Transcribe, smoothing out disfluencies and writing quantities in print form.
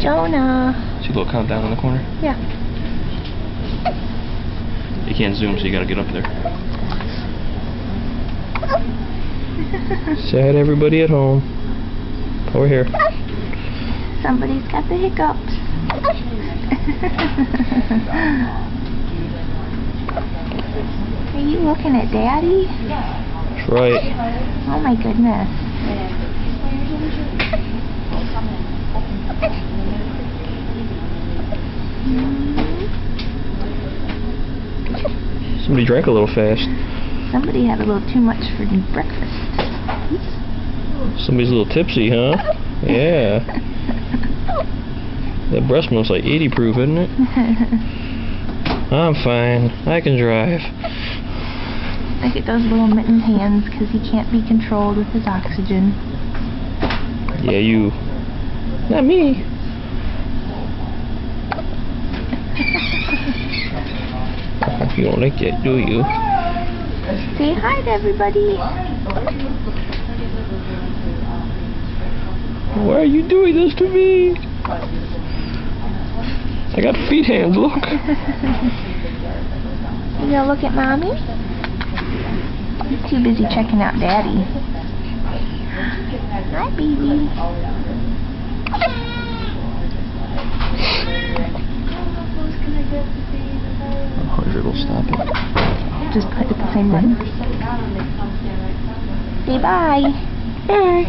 Jonah. See a little countdown in the corner? Yeah. You can't zoom, so you gotta get up there. Say hi to everybody at home. Over here. Somebody's got the hiccups. Are you looking at Daddy? That's right. Oh my goodness. Somebody drank a little fast. Somebody had a little too much for breakfast. Somebody's a little tipsy, huh? Yeah. That breast milk's like 80 proof, isn't it? I'm fine. I can drive. Look at those little mitten hands, because he can't be controlled with his oxygen. Yeah, you. Not me. You don't like that, do you? Say hi to everybody. Why are you doing this to me? I got feet hands, look. You gonna look at Mommy? He's too busy checking out Daddy. Hi, baby. It'll stop it. Just put it the same button. Say bye. Bye.